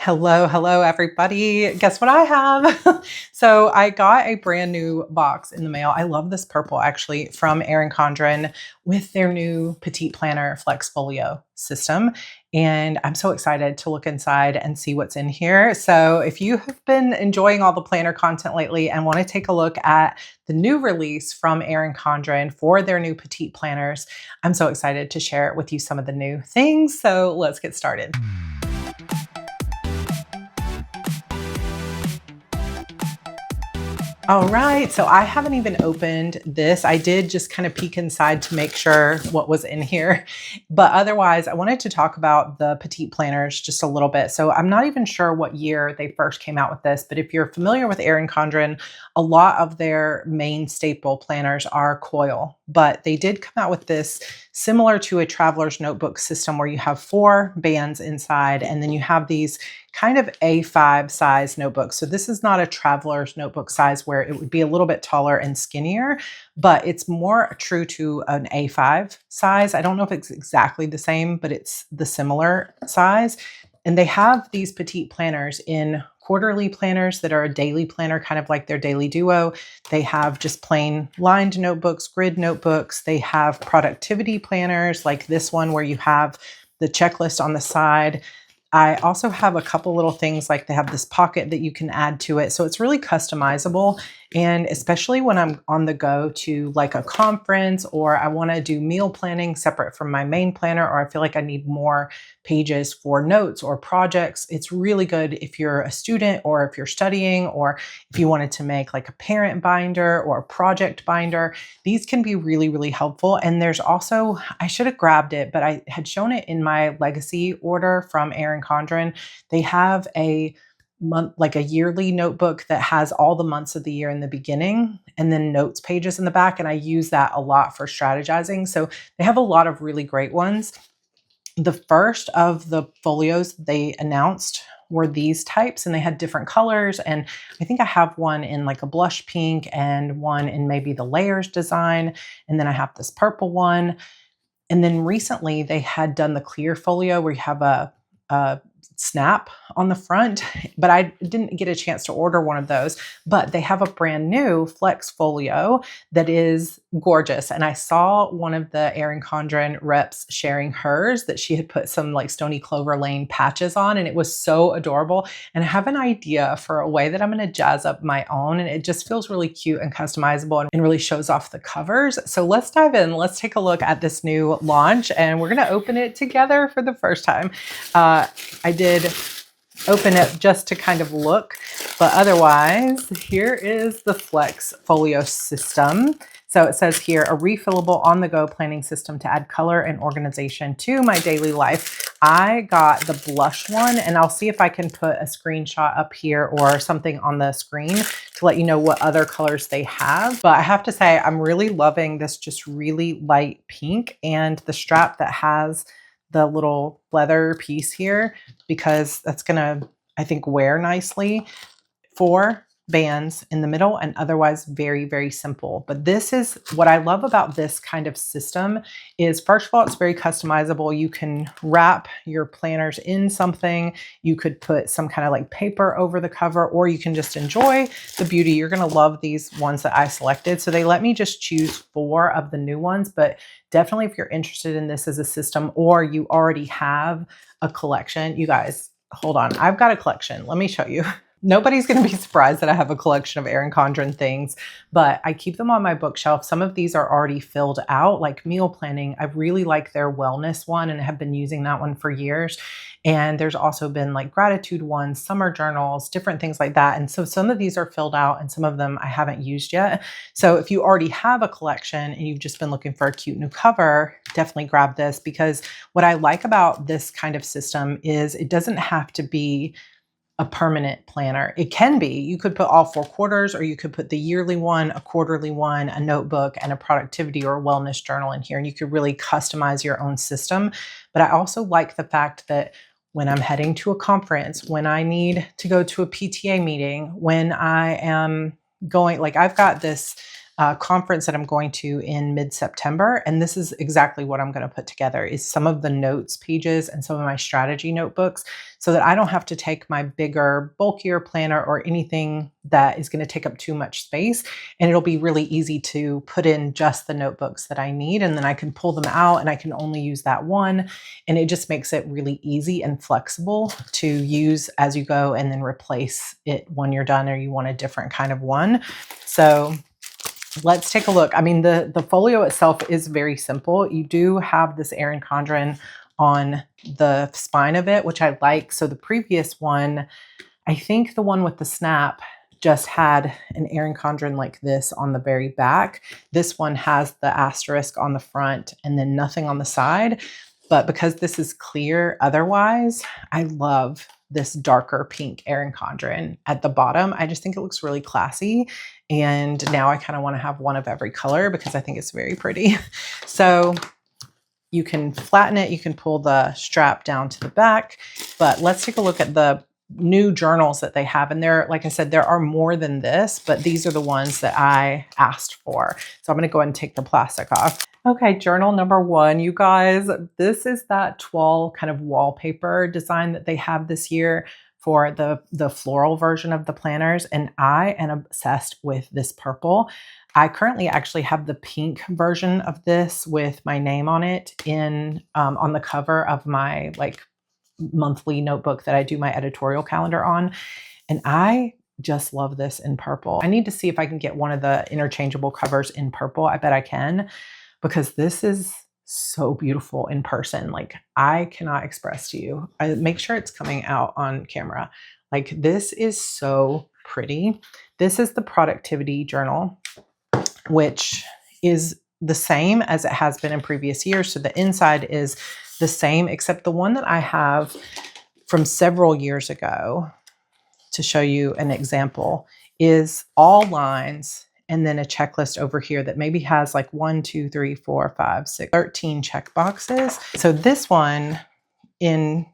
Hello, everybody. Guess what I have? So I got a brand new box in the mail. I love this purple actually from Erin Condren with their new Petite Planner Flex Folio system. And I'm so excited to look inside and see what's in here. So if you have been enjoying all the planner content lately and want to take a look at the new release from Erin Condren for their new Petite planners, I'm so excited to share with you some of the new things. So let's get started. All right, so I haven't even opened this. I did just kind of peek inside to make sure what was in here. But otherwise, I wanted to talk about the Petite planners just a little bit. So I'm not even sure what year they first came out with this, but if you're familiar with Erin Condren, a lot of their main staple planners are coil, but they did come out with this similar to a traveler's notebook system where you have 4 bands inside, and then you have these kind of A5 size notebooks. So this is not a traveler's notebook size where it would be a little bit taller and skinnier, but it's more true to an A5 size. I don't know if it's exactly the same, but it's the similar size. And they have these Petite planners in quarterly planners that are a daily planner, kind of like their daily duo. They have just plain lined notebooks, grid notebooks. They have productivity planners like this one where you have the checklist on the side. I also have a couple little things like they have this pocket that you can add to it. So it's really customizable. And especially when I'm on the go to like a conference or I want to do meal planning separate from my main planner, or I feel like I need more pages for notes or projects, it's really good if you're a student or if you're studying or if you wanted to make like a parent binder or a project binder. These can be really, really helpful. And there's also, I should have grabbed it, but I had shown it in my legacy order from Erin Condren. They have a month, like a yearly notebook that has all the months of the year in the beginning and then notes pages in the back. And I use that a lot for strategizing. So they have a lot of really great ones. The first of the folios they announced were these types, and they had different colors. And I think I have one in like a blush pink and one in maybe the layers design. And then I have this purple one. And then recently they had done the clear folio where you have a snap on the front, but I didn't get a chance to order one of those. But they have a brand new Flex Folio that is gorgeous. And I saw one of the Erin Condren reps sharing hers that she had put some like Stony Clover Lane patches on, and it was so adorable. And I have an idea for a way that I'm going to jazz up my own, and it just feels really cute and customizable and really shows off the covers. So let's dive in. Let's take a look at this new launch, and we're going to open it together for the first time. I did open it just to kind of look, but otherwise, here is the Flex Folio system. So it says here, a refillable on-the-go planning system to add color and organization to my daily life. I got the blush one, and I'll see if I can put a screenshot up here or something on the screen to let you know what other colors they have. But I have to say, I'm really loving this just really light pink and the strap that has the little leather piece here, because that's gonna, I think, wear nicely. 4 bands in the middle and otherwise very, very simple. But this is what I love about this kind of system is, first of all, it's very customizable. You can wrap your planners in something. You could put some kind of like paper over the cover, or you can just enjoy the beauty. You're going to love these ones that I selected. So they let me just choose 4 of the new ones, but definitely if you're interested in this as a system or you already have a collection, you guys, hold on. I've got a collection. Let me show you. Nobody's going to be surprised that I have a collection of Erin Condren things, but I keep them on my bookshelf. Some of these are already filled out, like meal planning. I really like their wellness one and have been using that one for years. And there's also been like gratitude ones, summer journals, different things like that. And so some of these are filled out and some of them I haven't used yet. So if you already have a collection and you've just been looking for a cute new cover, definitely grab this, because what I like about this kind of system is it doesn't have to be a permanent planner. It can be. You could put all 4 quarters, or you could put the yearly one, a quarterly one, a notebook, and a productivity or a wellness journal in here. And you could really customize your own system. But I also like the fact that when I'm heading to a conference, when I need to go to a PTA meeting, when I am going, like I've got this conference that I'm going to in mid-September. And this is exactly what I'm going to put together is some of the notes pages and some of my strategy notebooks so that I don't have to take my bigger, bulkier planner or anything that is going to take up too much space. And it'll be really easy to put in just the notebooks that I need. And then I can pull them out and I can only use that one. And it just makes it really easy and flexible to use as you go and then replace it when you're done or you want a different kind of one. So let's take a look. I mean, the folio itself is very simple. You do have this Erin Condren on the spine of it, which I like. So the previous one, I think the one with the snap just had an Erin Condren like this on the very back. This one has the asterisk on the front and then nothing on the side. But because this is clear otherwise, I love this darker pink Erin Condren at the bottom. I just think it looks really classy. And now I kind of want to have one of every color because I think it's very pretty. So you can flatten it. You can pull the strap down to the back. But let's take a look at the new journals that they have. And there, like I said, there are more than this, but these are the ones that I asked for. So I'm going to go ahead and take the plastic off. Okay, journal number 1, you guys, this is that toile kind of wallpaper design that they have this year for the floral version of the planners. And I am obsessed with this purple. I currently actually have the pink version of this with my name on it in on the cover of my like monthly notebook that I do my editorial calendar on. And I just love this in purple. I need to see if I can get one of the interchangeable covers in purple. I bet I can, because this is so beautiful in person. Like I cannot express to you. I make sure it's coming out on camera. Like this is so pretty. This is the productivity journal, which is the same as it has been in previous years. So the inside is the same, except the one that I have from several years ago, to show you an example, is all lines and then a checklist over here that maybe has like 1, 2, 3, 4, 5, 6, 13 check boxes. So this one, in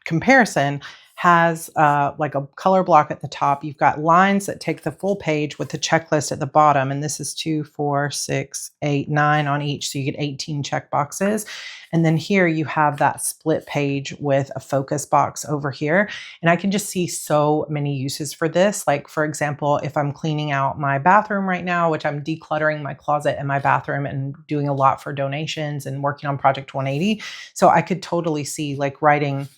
comparison, has like a color block at the top. You've got lines that take the full page with the checklist at the bottom. And this is 2, 4, 6, 8, 9 on each. So you get 18 check boxes. And then here you have that split page with a focus box over here. And I can just see so many uses for this. Like for example, if I'm cleaning out my bathroom right now, which I'm decluttering my closet and my bathroom and doing a lot for donations and working on Project 180. So I could totally see like writing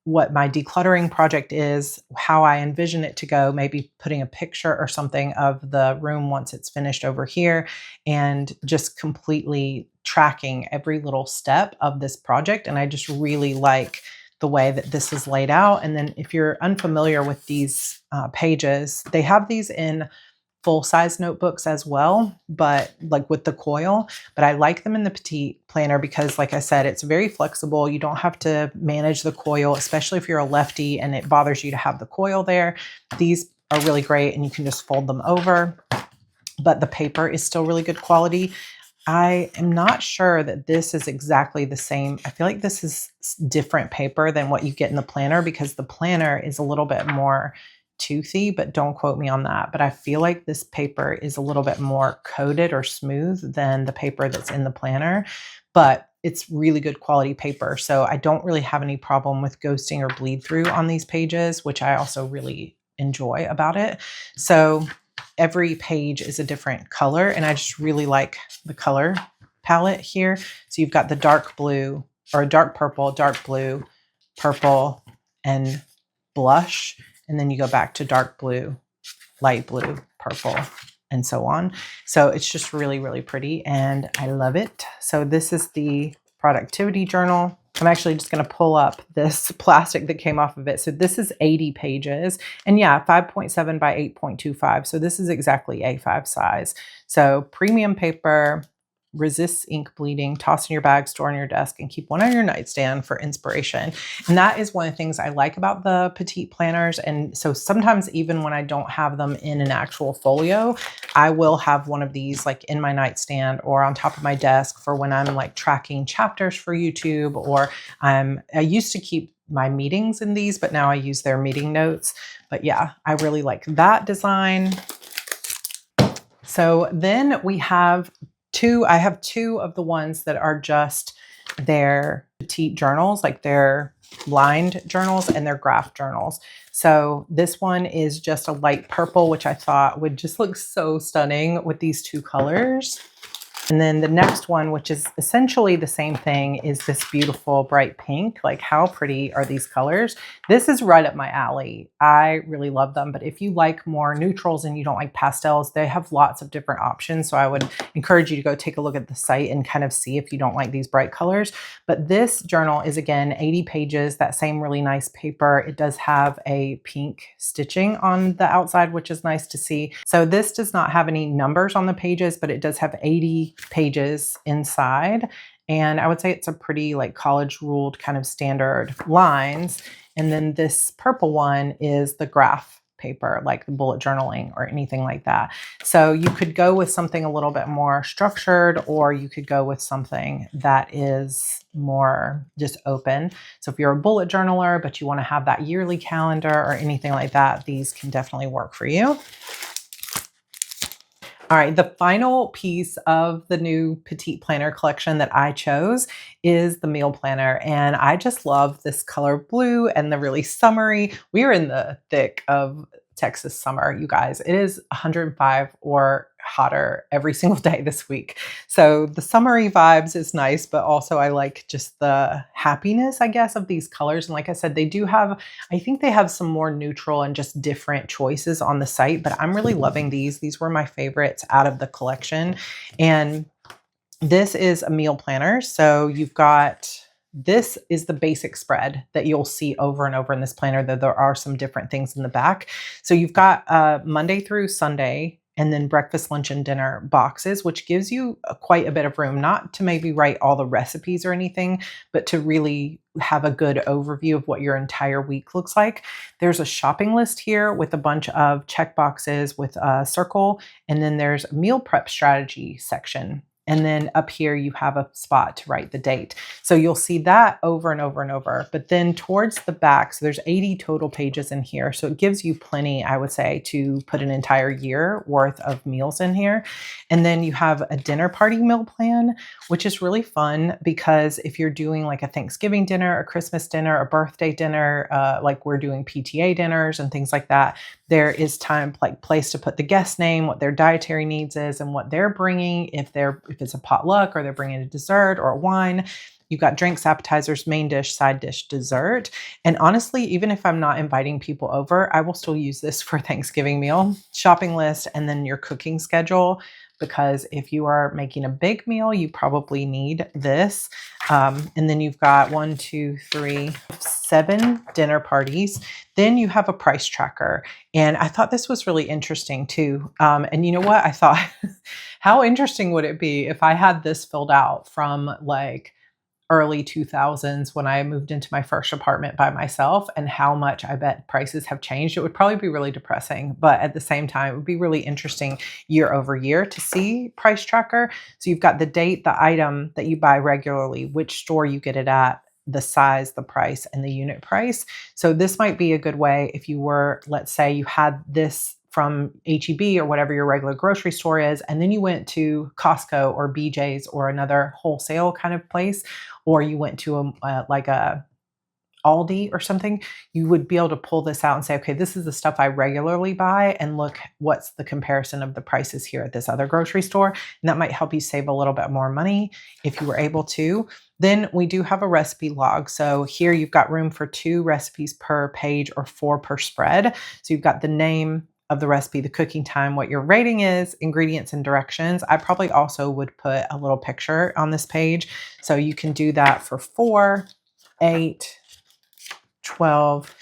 what my decluttering project is, how I envision it to go, maybe putting a picture or something of the room once it's finished over here, and just completely tracking every little step of this project. And I just really like the way that this is laid out. And then if you're unfamiliar with these pages, they have these in full-size notebooks as well, but like with the coil, but I like them in the Petite planner because like I said, it's very flexible. You don't have to manage the coil, especially if you're a lefty and it bothers you to have the coil there. These are really great and you can just fold them over, but the paper is still really good quality. I am not sure that this is exactly the same. I feel like this is different paper than what you get in the planner because the planner is a little bit more toothy, but don't quote me on that. But I feel like this paper is a little bit more coated or smooth than the paper that's in the planner, but it's really good quality paper. So I don't really have any problem with ghosting or bleed through on these pages, which I also really enjoy about it. So every page is a different color, and I just really like the color palette here. So you've got the dark blue or dark purple, dark blue, purple, and blush. And then you go back to dark blue, light blue, purple, and so on. So it's just really, really pretty and I love it. So this is the productivity journal. I'm actually just going to pull up this plastic that came off of it. So this is 80 pages and yeah, 5.7 by 8.25. So this is exactly A5 size. So premium paper, resists ink bleeding, toss in your bag, store on your desk, and keep one on your nightstand for inspiration. And that is one of the things I like about the Petite planners. And so sometimes even when I don't have them in an actual folio, I will have one of these like in my nightstand or on top of my desk for when I'm like tracking chapters for YouTube, or I used to keep my meetings in these, but now I use their meeting notes. But yeah, I really like that design. So then we have I have two of the ones that are just their petite journals, like their lined journals and their graph journals. So this one is just a light purple, which I thought would just look so stunning with these two colors. And then the next one, which is essentially the same thing, is this beautiful bright pink. Like, how pretty are these colors? This is right up my alley. I really love them. But if you like more neutrals and you don't like pastels, they have lots of different options. So I would encourage you to go take a look at the site and kind of see if you don't like these bright colors. But this journal is, again, 80 pages, that same really nice paper. It does have a pink stitching on the outside, which is nice to see. So this does not have any numbers on the pages, but it does have 80 pages inside. And I would say it's a pretty like college ruled kind of standard lines. And then this purple one is the graph paper, like the bullet journaling or anything like that. So you could go with something a little bit more structured, or you could go with something that is more just open. So if you're a bullet journaler, but you want to have that yearly calendar or anything like that, these can definitely work for you. All right, the final piece of the new Petite Planner collection that I chose is the meal planner. And I just love this color blue and the really summery. We are in the thick of Texas summer, you guys. It is 105 or hotter every single day this week. So the summery vibes is nice, but also I like just the happiness, I guess, of these colors. And like I said, they do have, I think they have some more neutral and just different choices on the site, but I'm really loving these. These were my favorites out of the collection. And this is a meal planner. So you've got, this is the basic spread that you'll see over and over in this planner, though there are some different things in the back. So you've got Monday through Sunday, and then breakfast, lunch, and dinner boxes, which gives you quite a bit of room, not to maybe write all the recipes or anything, but to really have a good overview of what your entire week looks like. There's a shopping list here with a bunch of check boxes with a circle, and then there's a meal prep strategy section. And then up here, you have a spot to write the date. So you'll see that over and over and over. But then towards the back, so there's 80 total pages in here. So it gives you plenty, I would say, to put an entire year worth of meals in here. And then you have a dinner party meal plan, which is really fun because if you're doing like a Thanksgiving dinner, a Christmas dinner, a birthday dinner, like we're doing PTA dinners and things like that, there is time, like place to put the guest name, what their dietary needs is, and what they're bringing. If it's a potluck or they're bringing a dessert or a wine, you've got drinks, appetizers, main dish, side dish, dessert. And honestly, even if I'm not inviting people over, I will still use this for Thanksgiving meal, shopping list, and then your cooking schedule. Because if you are making a big meal, you probably need this. And then you've got 1, 2, 3, 7 dinner parties. Then you have a price tracker. And I thought this was really interesting too. And you know what? I thought, how interesting would it be if I had this filled out from like early 2000s when I moved into my first apartment by myself, and how much I bet prices have changed. It would probably be really depressing, but at the same time, it would be really interesting year over year to see price tracker. So you've got the date, the item that you buy regularly, which store you get it at, the size, the price, and the unit price. So this might be a good way if you were, let's say you had this from H-E-B or whatever your regular grocery store is, and then you went to Costco or BJ's or another wholesale kind of place, or you went to like a Aldi or something, you would be able to pull this out and say, okay, this is the stuff I regularly buy, and look what's the comparison of the prices here at this other grocery store. And that might help you save a little bit more money if you were able to. Then we do have a recipe log. So here you've got room for 2 recipes per page or 4 per spread. So you've got the name of the recipe, the cooking time, what your rating is, ingredients, and directions. I probably also would put a little picture on this page. So you can do that for 4, 8, 12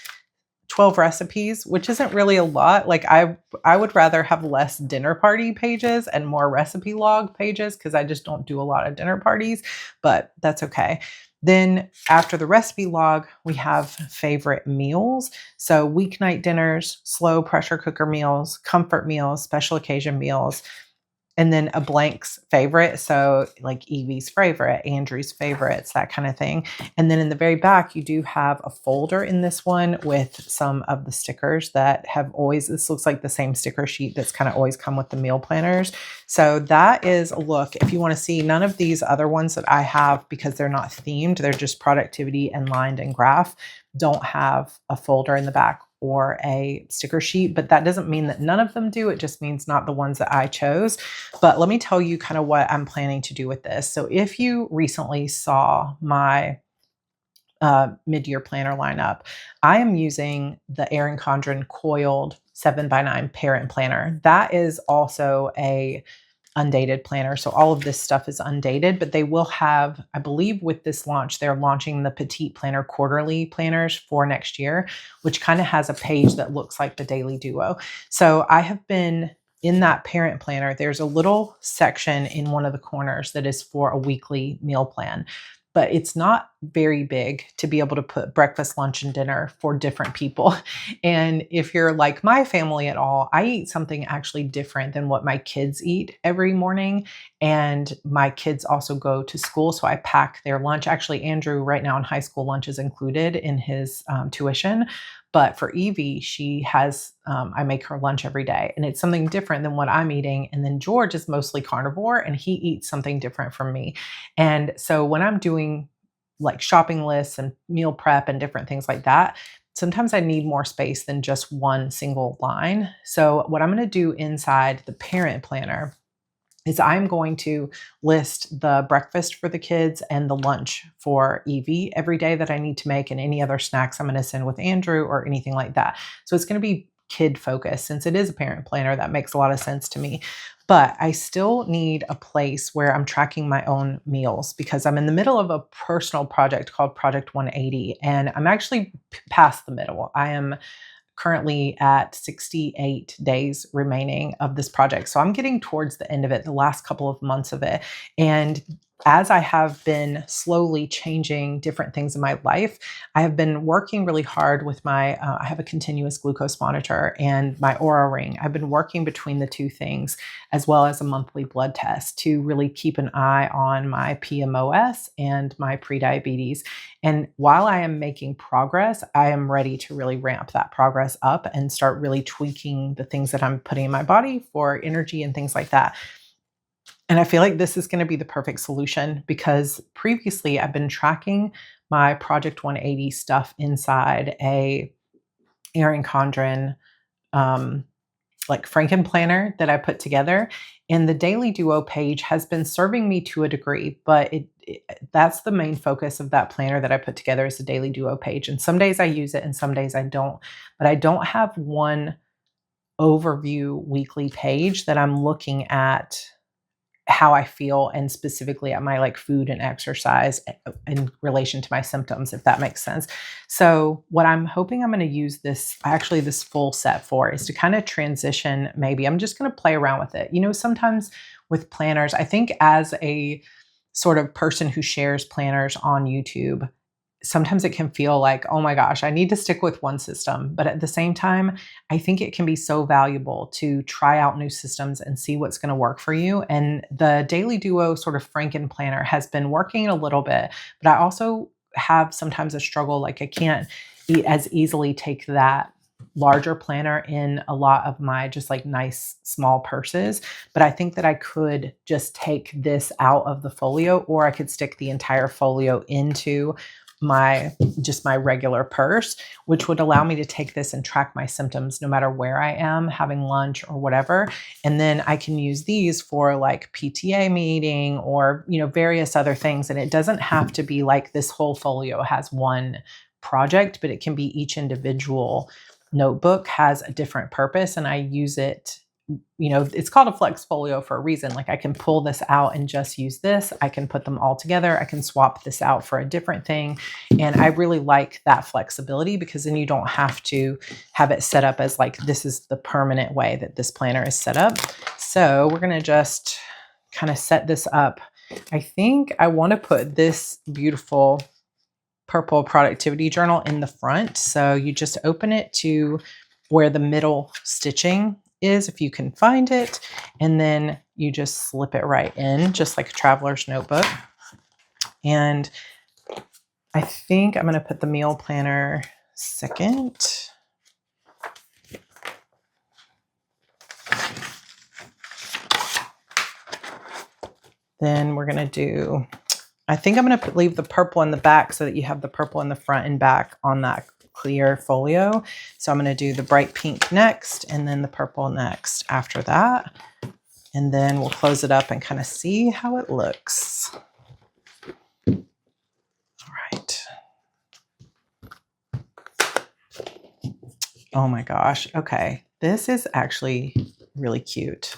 recipes, which isn't really a lot. Like I would rather have less dinner party pages and more recipe log pages because I just don't do a lot of dinner parties, but that's okay. Then after the recipe log, we have favorite meals. So weeknight dinners, slow pressure cooker meals, comfort meals, special occasion meals. and then a blank's favorite. So like Evie's favorite, Andrew's favorites, that kind of thing. And then in the very back, you do have a folder in this one with some of the stickers that have always, this looks like the same sticker sheet that's kind of always come with the meal planners. So that is a look. If you want to see, none of these other ones that I have, because they're not themed, they're just productivity and lined and graph, don't have a folder in the back or a sticker sheet, but that doesn't mean that none of them do. It just means not the ones that I chose. But let me tell you kind of what I'm planning to do with this. So if you recently saw my mid-year planner lineup, I am using the Erin Condren coiled 7x9 parent planner. That is also a undated planner. So all of this stuff is undated, but they will have, I believe with this launch, they're launching the Petite Planner quarterly planners for next year, which kind of has a page that looks like the Daily Duo. So I have been in that parent planner, there's a little section in one of the corners that is for a weekly meal plan. But it's not very big to be able to put breakfast, lunch, and dinner for different people. And if you're like my family at all, I eat something actually different than what my kids eat every morning. And my kids also go to school, so I pack their lunch. Actually, Andrew right now in high school, lunch is included in his tuition. But for Evie, she has, I make her lunch every day, and it's something different than what I'm eating. And then George is mostly carnivore, and he eats something different from me. And so when I'm doing like shopping lists and meal prep and different things like that, sometimes I need more space than just one single line. So what I'm going to do inside the parent planner is I'm going to list the breakfast for the kids and the lunch for Evie every day that I need to make, and any other snacks I'm going to send with Andrew or anything like that. So it's going to be kid focused. Since it is a parent planner, that makes a lot of sense to me. But I still need a place where I'm tracking my own meals, because I'm in the middle of a personal project called Project 180, and I'm actually past the middle. I am currently at 68 days remaining of this project. So I'm getting towards the end of it, the last couple of months of it. And as I have been slowly changing different things in my life, I have been working really hard with my, I have a continuous glucose monitor and my Aura ring. I've been working between the two things, as well as a monthly blood test, to really keep an eye on my PMOS and my prediabetes. And while I am making progress, I am ready to really ramp that progress up and start really tweaking the things that I'm putting in my body for energy and things like that. And I feel like this is going to be the perfect solution, because previously I've been tracking my Project 180 stuff inside a Erin Condren like Franken planner that I put together. And the Daily Duo page has been serving me to a degree, but that's the main focus of that planner that I put together, is the Daily Duo page. And some days I use it and some days I don't. But I don't have one overview weekly page that I'm looking at how I feel, and specifically at my like food and exercise in relation to my symptoms, if that makes sense. So what I'm hoping I'm going to use this full set for is to kind of transition. Maybe I'm just going to play around with it. You know, sometimes with planners, I think as a sort of person who shares planners on YouTube, sometimes it can feel like, oh my gosh, I need to stick with one system. But at the same time, I think it can be so valuable to try out new systems and see what's going to work for you. And the Daily Duo sort of Franken planner has been working a little bit, but I also have sometimes a struggle. Like I can't as easily take that larger planner in a lot of my just like nice small purses. But I think that I could just take this out of the folio, or I could stick the entire folio into my regular purse, which would allow me to take this and track my symptoms no matter where I am having lunch or whatever. And then I can use these for like PTA meeting or, you know, various other things. And it doesn't have to be like this whole folio has one project, but it can be each individual notebook has a different purpose. And I use it, you know, it's called a flex folio for a reason. Like I can pull this out and just use this. I can put them all together. I can swap this out for a different thing. And I really like that flexibility, because then you don't have to have it set up as like, this is the permanent way that this planner is set up. So we're going to just kind of set this up. I think I want to put this beautiful purple productivity journal in the front. So you just open it to where the middle stitching is, if you can find it. And then you just slip it right in, just like a traveler's notebook. And I think I'm going to put the meal planner second. Then we're going to do, I think I'm going to leave the purple in the back so that you have the purple in the front and back on that clear folio. So I'm going to do the bright pink next and then the purple next after that. And then we'll close it up and kind of see how it looks. All right. Oh my gosh. Okay. This is actually really cute.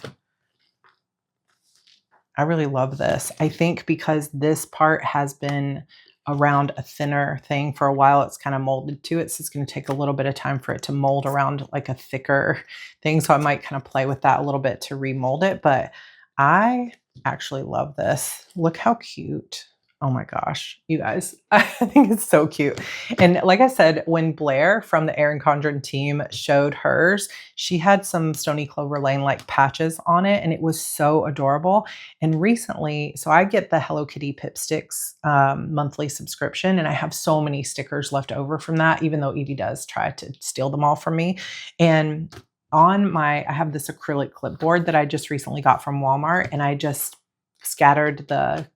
I really love this. I think because this part has been around a thinner thing for a while, it's kind of molded to it. So it's going to take a little bit of time for it to mold around like a thicker thing. So I might kind of play with that a little bit to remold it. But I actually love this. Look how cute. Oh my gosh, you guys, I think it's so cute. And like I said, when Blair from the Erin Condren team showed hers, she had some Stony Clover Lane like patches on it and it was so adorable. And recently, so I get the Hello Kitty Pipsticks monthly subscription and I have so many stickers left over from that, even though Evie does try to steal them all from me. And I have this acrylic clipboard that I just recently got from Walmart and I just scattered the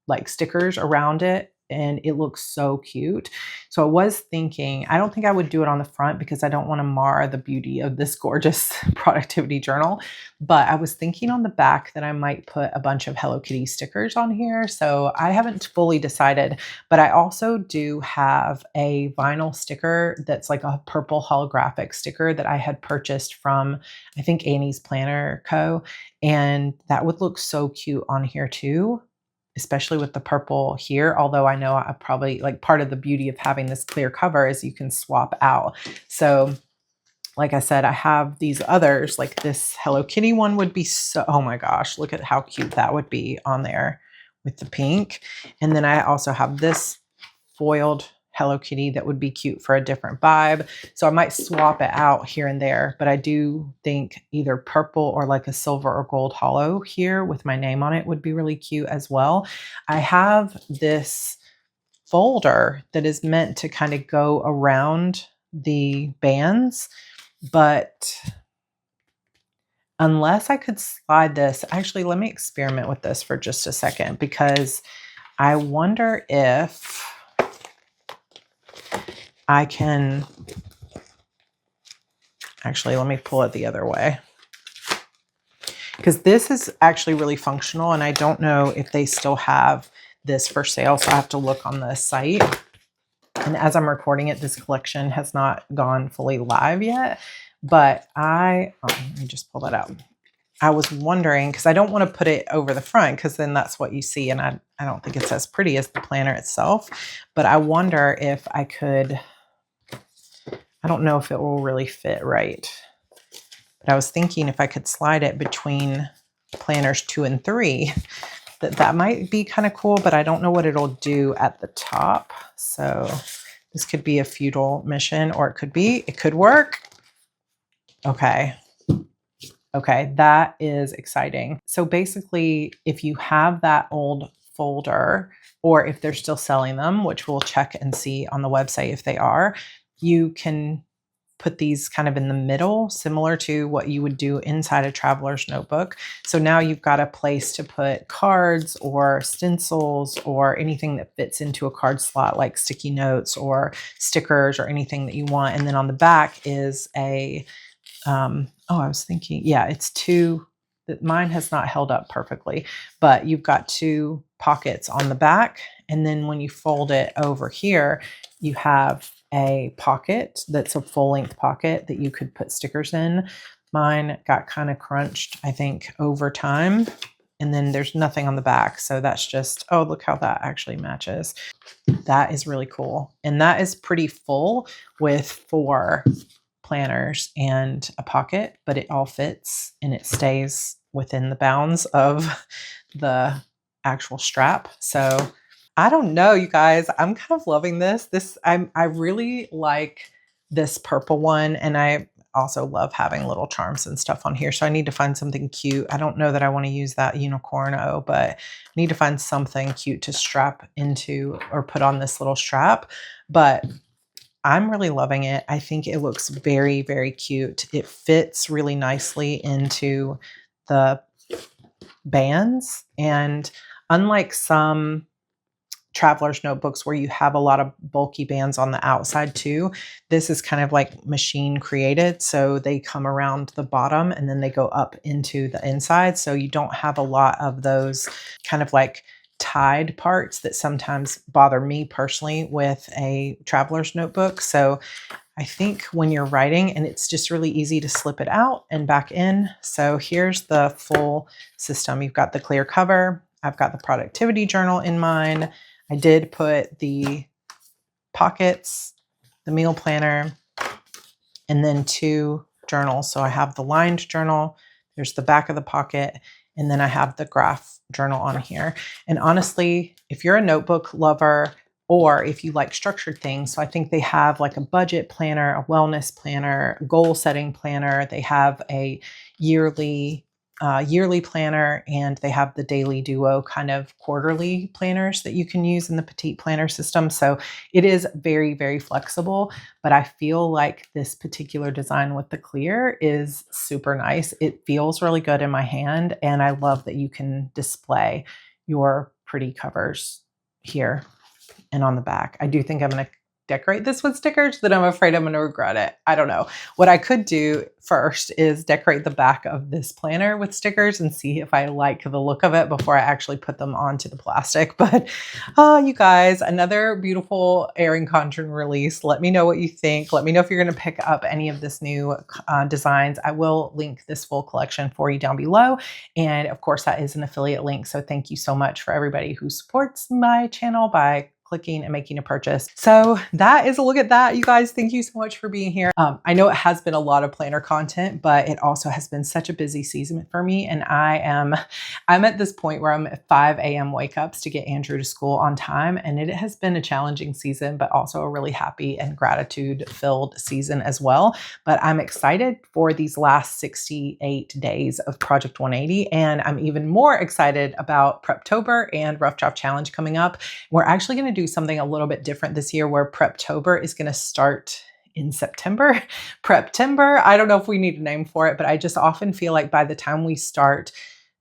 like stickers around it and it looks so cute. So I was thinking, I don't think I would do it on the front because I don't want to mar the beauty of this gorgeous productivity journal. But I was thinking on the back that I might put a bunch of Hello Kitty stickers on here. So I haven't fully decided, but I also do have a vinyl sticker that's like a purple holographic sticker that I had purchased from, I think, Annie's Planner Co. And that would look so cute on here too, especially with the purple here. Although I know I probably, like, part of the beauty of having this clear cover is you can swap out. So like I said, I have these others, like this Hello Kitty one would be so, oh my gosh, look at how cute that would be on there with the pink. And then I also have this foiled Hello Kitty that would be cute for a different vibe. So I might swap it out here and there, but I do think either purple or like a silver or gold hollow here with my name on it would be really cute as well. I have this folder that is meant to kind of go around the bands, but unless I could slide this, actually, let me experiment with this for just a second because I wonder if I can, actually, let me pull it the other way. Because this is actually really functional and I don't know if they still have this for sale. So I have to look on the site. And as I'm recording it, this collection has not gone fully live yet. But let me just pull that out. I was wondering, because I don't want to put it over the front because then that's what you see. And I don't think it's as pretty as the planner itself. But I wonder if I could, I don't know if it will really fit right. But I was thinking if I could slide it between planners 2 and 3, that might be kind of cool, but I don't know what it'll do at the top. So this could be a futile mission, or it could work. Okay. Okay, that is exciting. So basically, if you have that old folder, or if they're still selling them, which we'll check and see on the website if they are, you can put these kind of in the middle, similar to what you would do inside a traveler's notebook. So now you've got a place to put cards or stencils or anything that fits into a card slot, like sticky notes or stickers or anything that you want. And then on the back is a, I was thinking, yeah, it's two, mine has not held up perfectly, but you've got 2 pockets on the back. And then when you fold it over here, you have a pocket that's a full length pocket that you could put stickers in. Mine got kind of crunched, I think, over time. And then there's nothing on the back. So that's just, oh, look how that actually matches. That is really cool. And that is pretty full with 4 planners and a pocket, but it all fits and it stays within the bounds of the actual strap. So I don't know, you guys, I'm kind of loving this. I really like this purple one. And I also love having little charms and stuff on here. So I need to find something cute. I don't know that I want to use that unicorn O, but I need to find something cute to strap into or put on this little strap. But I'm really loving it. I think it looks very, very cute. It fits really nicely into the bands. And unlike some traveler's notebooks where you have a lot of bulky bands on the outside too, this is kind of like machine created. So they come around the bottom and then they go up into the inside. So you don't have a lot of those kind of like tied parts that sometimes bother me personally with a traveler's notebook. So I think when you're writing, and it's just really easy to slip it out and back in. So here's the full system. You've got the clear cover. I've got the productivity journal in mine. I did put the pockets, the meal planner, and then 2 journals. So I have the lined journal. There's the back of the pocket. And then I have the graph journal on here. And honestly, if you're a notebook lover, or if you like structured things, so I think they have like a budget planner, a wellness planner, goal setting planner. They have a yearly planner, and they have the daily duo kind of quarterly planners that you can use in the Petite planner system. So it is very, very flexible, but I feel like this particular design with the clear is super nice. It feels really good in my hand, and I love that you can display your pretty covers here and on the back. I do think I'm going to decorate this with stickers, but I'm afraid I'm going to regret it. I don't know. What I could do first is decorate the back of this planner with stickers and see if I like the look of it before I actually put them onto the plastic. But you guys, another beautiful Erin Condren release. Let me know what you think. Let me know if you're going to pick up any of this new designs. I will link this full collection for you down below. And of course, that is an affiliate link. So thank you so much for everybody who supports my channel by clicking and making a purchase. So that is a look at that. You guys, thank you so much for being here. I know it has been a lot of planner content, but it also has been such a busy season for me. And I'm at this point where I'm at 5 a.m. wake ups to get Andrew to school on time. And it has been a challenging season, but also a really happy and gratitude filled season as well. But I'm excited for these last 68 days of Project 180. And I'm even more excited about Preptober and Rough Draft Challenge coming up. We're actually going to do something a little bit different this year, where Preptober is going to start in September. Preptember, I don't know if we need a name for it, but I just often feel like by the time we start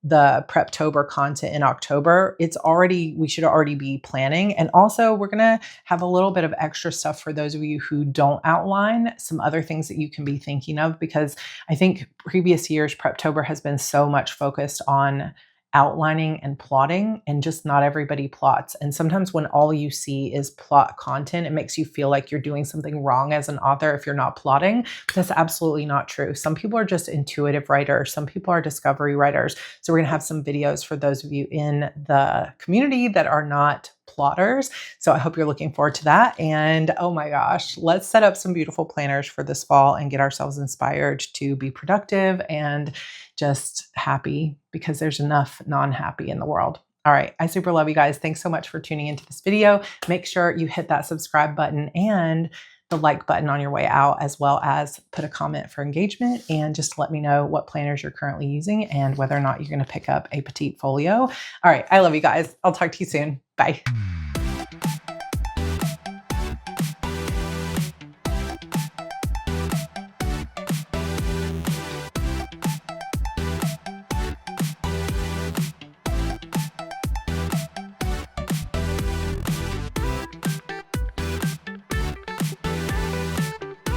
the Preptober content in October, we should already be planning. And also we're going to have a little bit of extra stuff for those of you who don't outline, some other things that you can be thinking of, because I think previous years Preptober has been so much focused on outlining and plotting, and just not everybody plots. And sometimes when all you see is plot content, it makes you feel like you're doing something wrong as an author if you're not plotting. But that's absolutely not true. Some people are just intuitive writers. Some people are discovery writers. So we're going to have some videos for those of you in the community that are not plotters. So I hope you're looking forward to that. And oh my gosh, let's set up some beautiful planners for this fall and get ourselves inspired to be productive and just happy, because there's enough non-happy in the world. All right. I super love you guys. Thanks so much for tuning into this video. Make sure you hit that subscribe button and the like button on your way out, as well as put a comment for engagement, and just let me know what planners you're currently using and whether or not you're going to pick up a Petite Folio. All right. I love you guys. I'll talk to you soon. Bye.